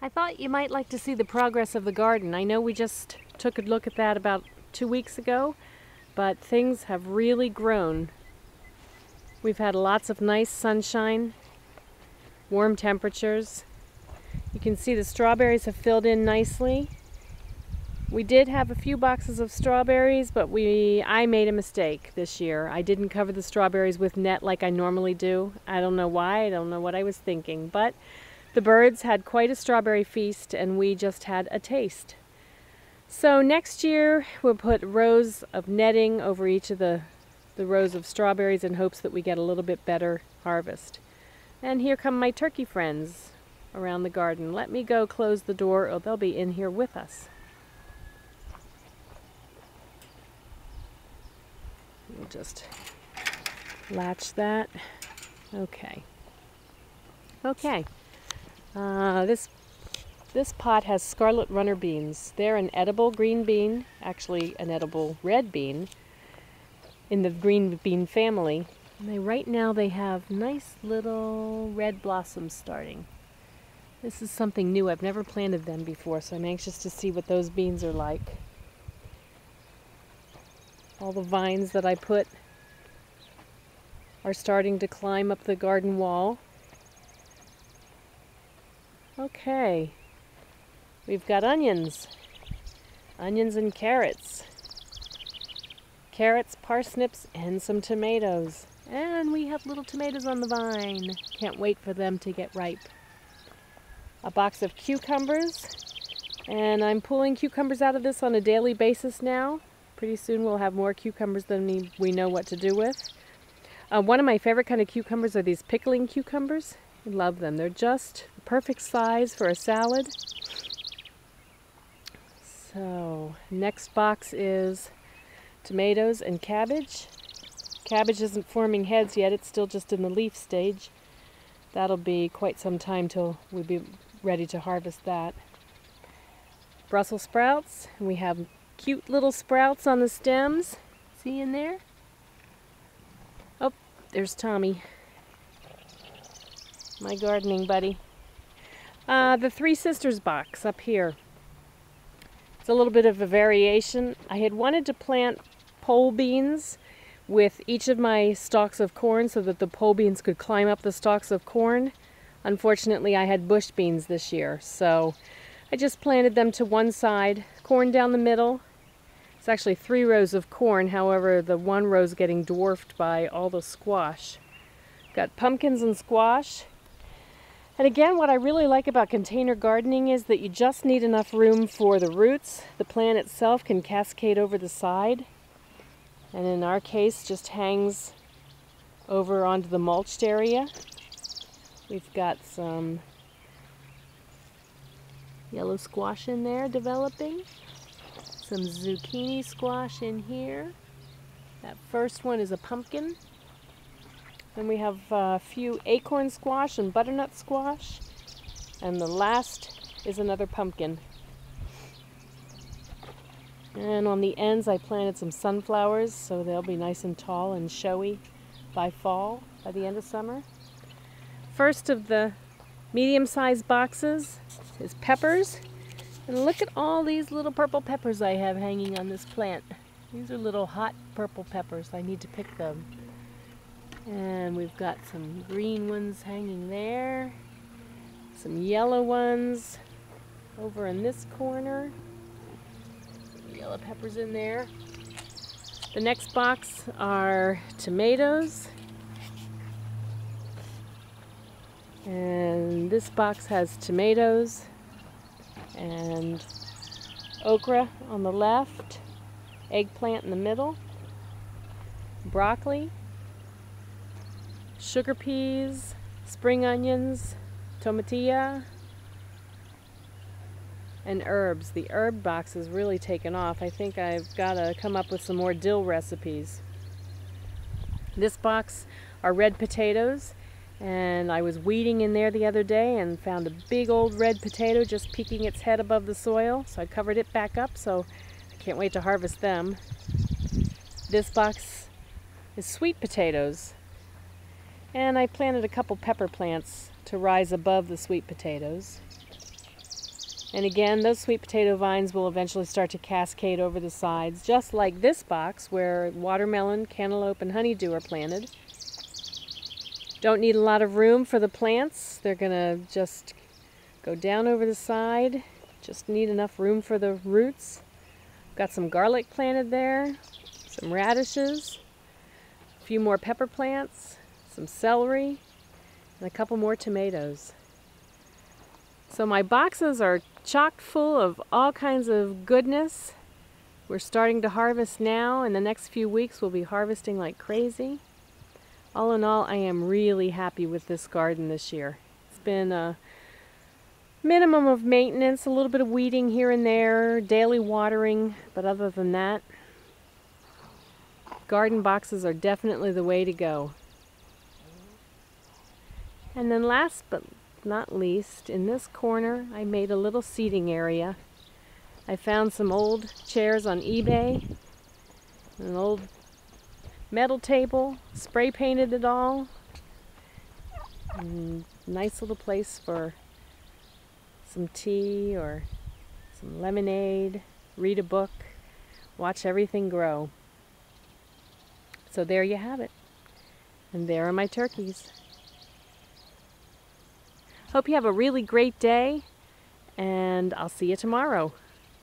I thought you might like to see the progress of the garden. I know we just took a look at that about 2 weeks ago, but things have really grown. We've had lots of nice sunshine, warm temperatures. You can see the strawberries have filled in nicely. We did have a few boxes of strawberries, but I made a mistake this year. I didn't cover the strawberries with net like I normally do. I don't know why, I don't know what I was thinking, but the birds had quite a strawberry feast and we just had a taste. So next year we'll put rows of netting over each of the rows of strawberries in hopes that we get a little bit better harvest. And here come my turkey friends around the garden. Let me go close the door or they'll be in here with us. We'll just latch that. Okay. Okay. This pot has scarlet runner beans. They're an edible green bean, actually an edible red bean in the green bean family. And right now they have nice little red blossoms starting. This is something new. I've never planted them before, so I'm anxious to see what those beans are like. All the vines that I put are starting to climb up the garden wall. Okay, we've got onions and carrots, parsnips, and some tomatoes. And we have little tomatoes on the vine. Can't wait for them to get ripe. A box of cucumbers, and I'm pulling cucumbers out of this on a daily basis now. Pretty soon we'll have more cucumbers than we know what to do with. One of my favorite kind of cucumbers are these pickling cucumbers. I love them. They're just the perfect size for a salad. So, next box is tomatoes and cabbage. Cabbage isn't forming heads yet. It's still just in the leaf stage. That'll be quite some time till we'll be ready to harvest that. Brussels sprouts. And we have cute little sprouts on the stems. See in there? Oh, there's Tommy, my gardening buddy. The Three Sisters box up here. It's a little bit of a variation. I had wanted to plant pole beans with each of my stalks of corn so that the pole beans could climb up the stalks of corn. Unfortunately, I had bush beans this year, so I just planted them to one side, corn down the middle. It's actually 3 rows of corn, however, the one row is getting dwarfed by all the squash. Got pumpkins and squash. And again, what I really like about container gardening is that you just need enough room for the roots. The plant itself can cascade over the side, and in our case just hangs over onto the mulched area. We've got some yellow squash in there developing, some zucchini squash in here. That first one is a pumpkin. Then we have a few acorn squash and butternut squash. And the last is another pumpkin. And on the ends I planted some sunflowers, so they'll be nice and tall and showy by fall, by the end of summer. First of the medium-sized boxes is peppers. And look at all these little purple peppers I have hanging on this plant. These are little hot purple peppers. I need to pick them. And we've got some green ones hanging there. Some yellow ones over in this corner. Yellow peppers in there. The next box are tomatoes. And this box has tomatoes and okra on the left, eggplant in the middle, broccoli, sugar peas, spring onions, tomatilla, and herbs. The herb box has really taken off. I think I've got to come up with some more dill recipes. This box are red potatoes, and I was weeding in there the other day and found a big old red potato just peeking its head above the soil, so I covered it back up, so I can't wait to harvest them. This box is sweet potatoes, and I planted a couple pepper plants to rise above the sweet potatoes. And again, those sweet potato vines will eventually start to cascade over the sides, just like this box where watermelon, cantaloupe, and honeydew are planted. Don't need a lot of room for the plants. They're gonna just go down over the side. Just need enough room for the roots. Got some garlic planted there, some radishes, a few more pepper plants, some celery, and a couple more tomatoes. So my boxes are chock full of all kinds of goodness. We're starting to harvest now. In the next few weeks we'll be harvesting like crazy. All in all, I am really happy with this garden this year. It's been a minimum of maintenance, a little bit of weeding here and there, daily watering, but other than that, garden boxes are definitely the way to go. And then last but not least, in this corner, I made a little seating area. I found some old chairs on eBay, an old metal table, spray painted it all. And nice little place for some tea or some lemonade, read a book, watch everything grow. So there you have it. And there are my turkeys. Hope you have a really great day, and I'll see you tomorrow.